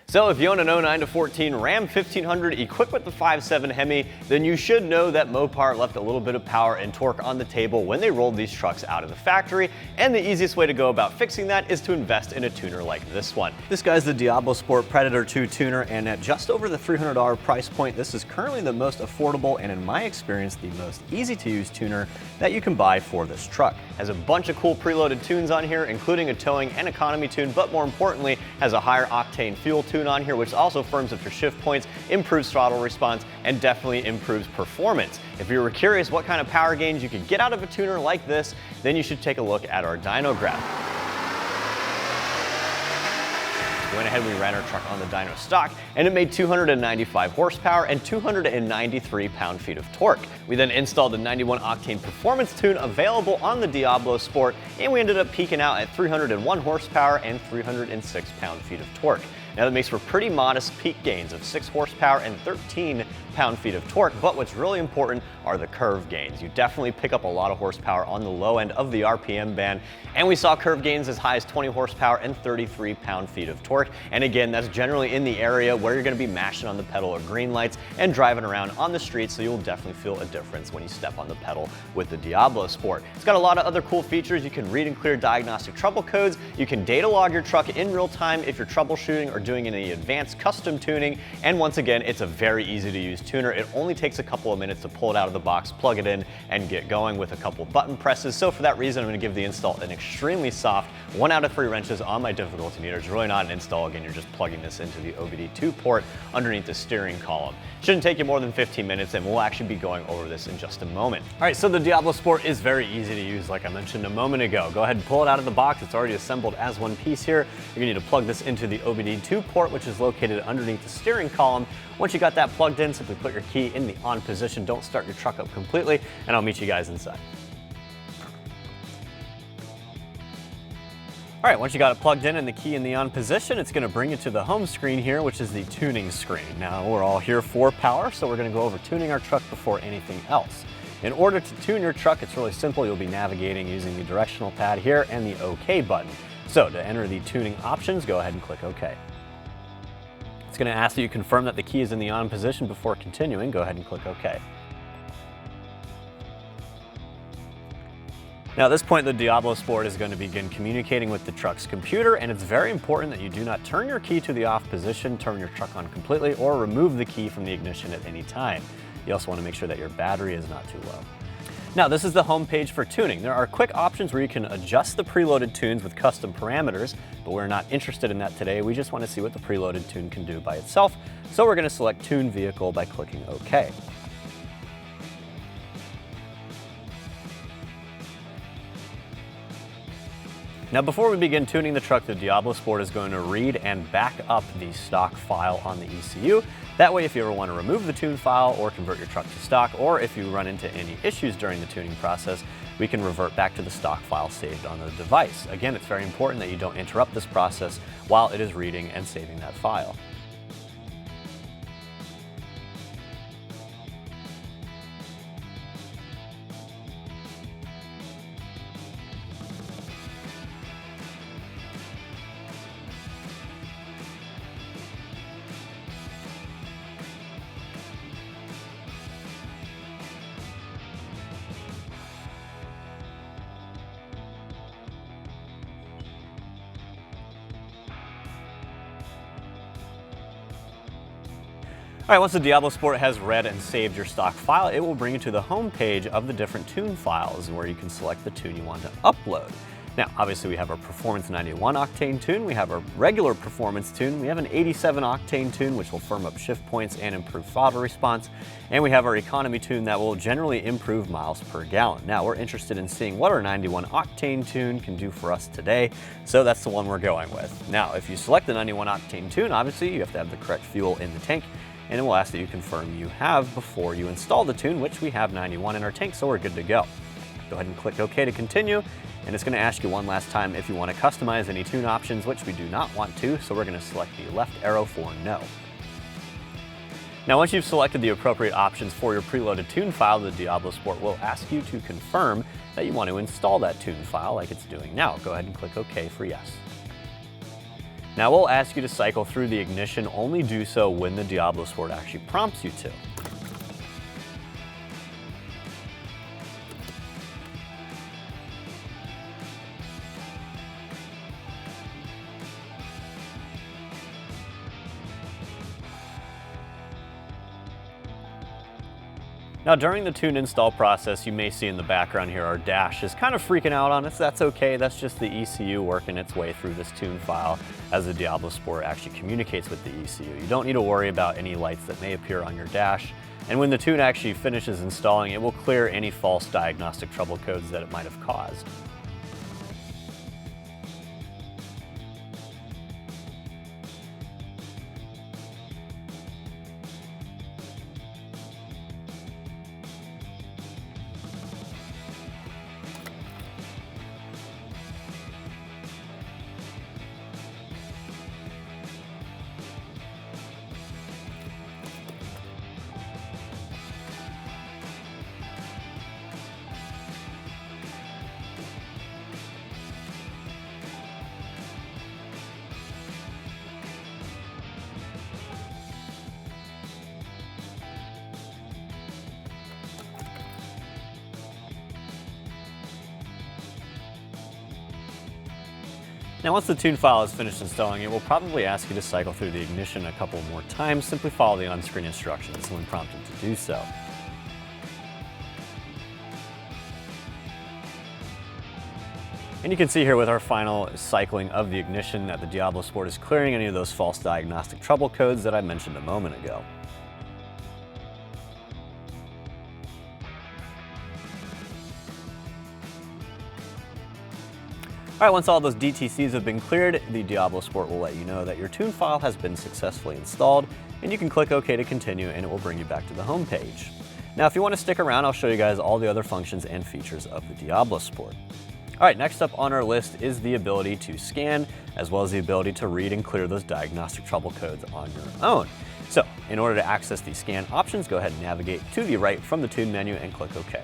So if you own an 09 to 14 Ram 1500 equipped with the 5.7 Hemi, then you should know that Mopar left a little bit of power and torque on the table when they rolled these trucks out of the factory, and the easiest way to go about fixing that is to invest in a tuner like this one. This guy's the Diablo Sport Predator 2 tuner, and at just over the $300 price point, this is currently the most affordable and, in my experience, the most easy to use tuner that you can buy for this truck. Has a bunch of cool preloaded tunes on here, including a towing and economy tune, but more importantly, has a higher octane fuel tune on here, which also firms up your shift points, improves throttle response, and definitely improves performance. If you were curious what kind of power gains you could get out of a tuner like this, then you should take a look at our dyno graph. We went ahead and we ran our truck on the dyno stock, and it made 295 horsepower and 293 pound-feet of torque. We then installed a 91 octane performance tune available on the Diablo Sport, and we ended up peaking out at 301 horsepower and 306 pound-feet of torque. Now that makes for pretty modest peak gains of 6 horsepower and 13 pound-feet of torque, but what's really important are the curve gains. You definitely pick up a lot of horsepower on the low end of the RPM band, and we saw curve gains as high as 20 horsepower and 33 pound-feet of torque. And again, that's generally in the area where you're going to be mashing on the pedal or green lights and driving around on the street, so you'll definitely feel a difference when you step on the pedal with the Diablo Sport. It's got a lot of other cool features. You can read and clear diagnostic trouble codes. You can data log your truck in real time if you're troubleshooting or doing any advanced custom tuning. And once again, it's a very easy to use tuner. It only takes a couple of minutes to pull it out of the box, plug it in, and get going with a couple button presses. So for that reason, I'm going to give the install an extremely soft 1 out of 3 wrenches on my difficulty meter. It's really not an install. Again, you're just plugging this into the OBD2 port underneath the steering column. Shouldn't take you more than 15 minutes, and we'll actually be going over this in just a moment. All right, so the Diablo Sport is very easy to use, like I mentioned a moment ago. Go ahead and pull it out of the box. It's already assembled as one piece here. You're going to need to plug this into the OBD2 port, which is located underneath the steering column. Once you got that plugged in, simply put your key in the on position. Don't start your truck up completely, and I'll meet you guys inside. All right, once you got it plugged in and the key in the on position, it's going to bring you to the home screen here, which is the tuning screen. Now, we're all here for power, so we're going to go over tuning our truck before anything else. In order to tune your truck, it's really simple. You'll be navigating using the directional pad here and the OK button. So to enter the tuning options, go ahead and click OK. It's going to ask that you confirm that the key is in the on position before continuing. Go ahead and click OK. Now at this point, the Diablo Sport is going to begin communicating with the truck's computer, and it's very important that you do not turn your key to the off position, turn your truck on completely, or remove the key from the ignition at any time. You also want to make sure that your battery is not too low. Now this is the home page for tuning. There are quick options where you can adjust the preloaded tunes with custom parameters, but we're not interested in that today. We just want to see what the preloaded tune can do by itself. So we're going to select Tune Vehicle by clicking OK. Now before we begin tuning the truck, the Diablo Sport is going to read and back up the stock file on the ECU. That way, if you ever want to remove the tune file or convert your truck to stock, or if you run into any issues during the tuning process, we can revert back to the stock file saved on the device. Again, it's very important that you don't interrupt this process while it is reading and saving that file. All right, once the Diablo Sport has read and saved your stock file, it will bring you to the home page of the different tune files where you can select the tune you want to upload. Now, obviously we have our Performance 91 octane tune, we have our regular performance tune, we have an 87 octane tune which will firm up shift points and improve throttle response, and we have our economy tune that will generally improve miles per gallon. Now, we're interested in seeing what our 91 octane tune can do for us today, so that's the one we're going with. Now, if you select the 91 octane tune, obviously you have to have the correct fuel in the tank, and it will ask that you confirm you have before you install the tune, which we have 91 in our tank, so we're good to go. Go ahead and click OK to continue, and it's going to ask you one last time if you want to customize any tune options, which we do not want to, so we're going to select the left arrow for no. Now once you've selected the appropriate options for your preloaded tune file, the Diablo Sport will ask you to confirm that you want to install that tune file like it's doing now. Go ahead and click OK for yes. Now we'll ask you to cycle through the ignition, only do so when the Diablo Sport actually prompts you to. Now during the tune install process, you may see in the background here our dash is kind of freaking out on us. That's okay, that's just the ECU working its way through this tune file as the Diablo Sport actually communicates with the ECU. You don't need to worry about any lights that may appear on your dash. And when the tune actually finishes installing, it will clear any false diagnostic trouble codes that it might have caused. Now once the tune file is finished installing, it will probably ask you to cycle through the ignition a couple more times. Simply follow the on-screen instructions when prompted to do so. And you can see here with our final cycling of the ignition that the Diablo Sport is clearing any of those false diagnostic trouble codes that I mentioned a moment ago. All right, once all those DTCs have been cleared, the Diablo Sport will let you know that your tune file has been successfully installed, and you can click OK to continue, and it will bring you back to the home page. Now, if you want to stick around, I'll show you guys all the other functions and features of the Diablo Sport. All right, next up on our list is the ability to scan, as well as the ability to read and clear those diagnostic trouble codes on your own. So, in order to access these scan options, go ahead and navigate to the right from the tune menu and click OK.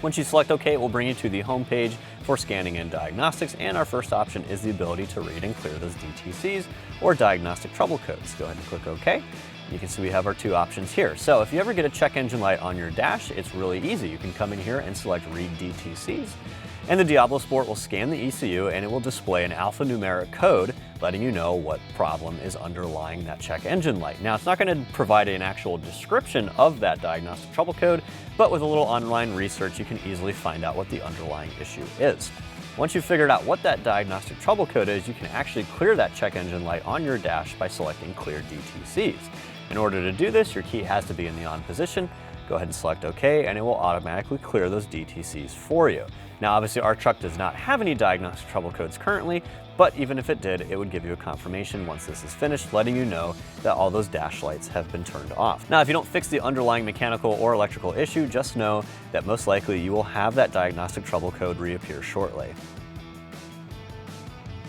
Once you select OK, it will bring you to the home page for scanning and diagnostics, and our first option is the ability to read and clear those DTCs or diagnostic trouble codes. Go ahead and click OK. You can see we have our two options here. So if you ever get a check engine light on your dash, it's really easy. You can come in here and select Read DTCs, and the Diablo Sport will scan the ECU and it will display an alphanumeric code letting you know what problem is underlying that check engine light. Now, it's not going to provide an actual description of that diagnostic trouble code, but with a little online research, you can easily find out what the underlying issue is. Once you've figured out what that diagnostic trouble code is, you can actually clear that check engine light on your dash by selecting Clear DTCs. In order to do this, your key has to be in the on position. Go ahead and select OK, and it will automatically clear those DTCs for you. Now, obviously, our truck does not have any diagnostic trouble codes currently, but even if it did, it would give you a confirmation once this is finished, letting you know that all those dash lights have been turned off. Now, if you don't fix the underlying mechanical or electrical issue, just know that most likely you will have that diagnostic trouble code reappear shortly.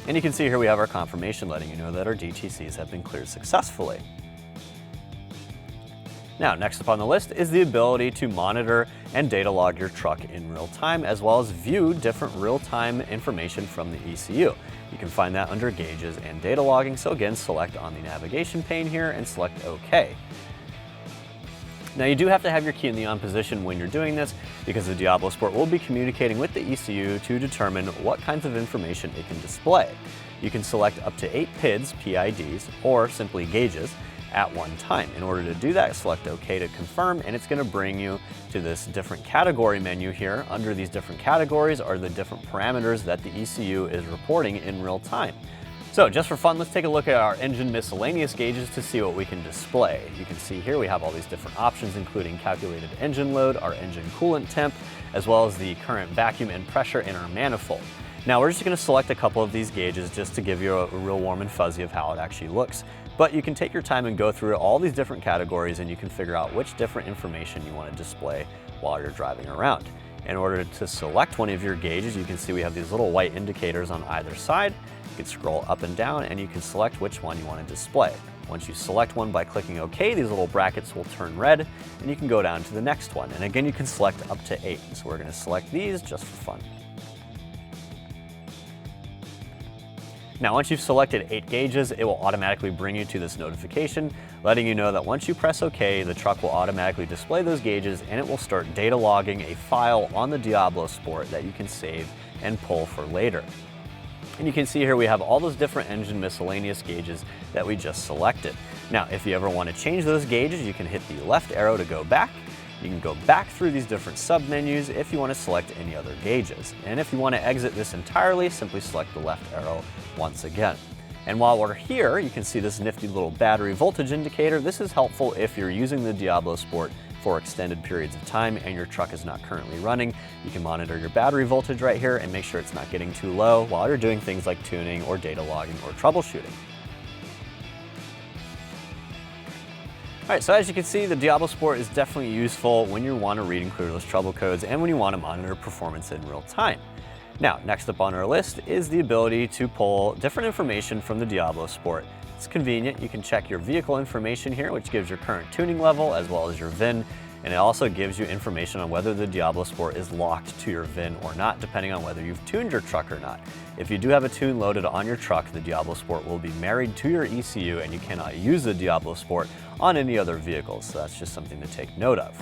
And you can see here we have our confirmation letting you know that our DTCs have been cleared successfully. Now, next up on the list is the ability to monitor and data log your truck in real time, as well as view different real-time information from the ECU. You can find that under Gauges and Data Logging, so again, select on the navigation pane here and select OK. Now, you do have to have your key in the on position when you're doing this, because the Diablo Sport will be communicating with the ECU to determine what kinds of information it can display. You can select up to 8 PIDs, or simply gauges, at one time. In order to do that, select OK to confirm, and it's going to bring you to this different category menu here. Under these different categories are the different parameters that the ECU is reporting in real time. So just for fun, let's take a look at our engine miscellaneous gauges to see what we can display. You can see here we have all these different options, including calculated engine load, our engine coolant temp, as well as the current vacuum and pressure in our manifold. Now, we're just going to select a couple of these gauges just to give you a real warm and fuzzy of how it actually looks. But you can take your time and go through all these different categories, and you can figure out which different information you want to display while you're driving around. In order to select one of your gauges, you can see we have these little white indicators on either side. You can scroll up and down, and you can select which one you want to display. Once you select one by clicking OK, these little brackets will turn red, and you can go down to the next one. And again, you can select up to 8. So we're going to select these just for fun. Now, once you've selected 8 gauges, it will automatically bring you to this notification, letting you know that once you press OK, the truck will automatically display those gauges and it will start data logging a file on the Diablo Sport that you can save and pull for later. And you can see here we have all those different engine miscellaneous gauges that we just selected. Now, if you ever want to change those gauges, you can hit the left arrow to go back. You can go back through these different sub-menus if you want to select any other gauges. And if you want to exit this entirely, simply select the left arrow once again. And while we're here, you can see this nifty little battery voltage indicator. This is helpful if you're using the Diablo Sport for extended periods of time and your truck is not currently running. You can monitor your battery voltage right here and make sure it's not getting too low while you're doing things like tuning or data logging or troubleshooting. All right, so as you can see, the Diablo Sport is definitely useful when you want to read and clear those trouble codes and when you want to monitor performance in real time. Now, next up on our list is the ability to pull different information from the Diablo Sport. It's convenient. You can check your vehicle information here, which gives your current tuning level as well as your VIN, and it also gives you information on whether the Diablo Sport is locked to your VIN or not, depending on whether you've tuned your truck or not. If you do have a tune loaded on your truck, the Diablo Sport will be married to your ECU and you cannot use the Diablo Sport on any other vehicles, so that's just something to take note of.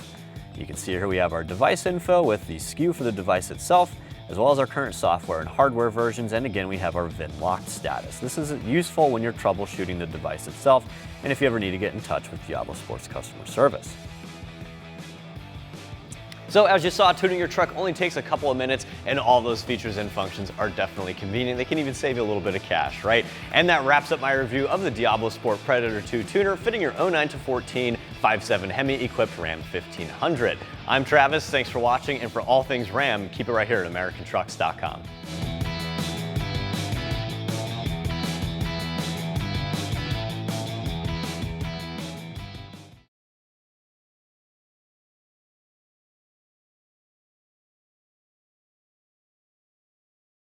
You can see here we have our device info with the SKU for the device itself, as well as our current software and hardware versions, and again we have our VIN locked status. This is useful when you're troubleshooting the device itself and if you ever need to get in touch with Diablo Sports customer service. So as you saw, tuning your truck only takes a couple of minutes and all those features and functions are definitely convenient. They can even save you a little bit of cash, right? And that wraps up my review of the Diablo Sport Predator 2 tuner fitting your 09-14 5.7 Hemi equipped Ram 1500. I'm Travis, thanks for watching, and for all things Ram, keep it right here at AmericanTrucks.com.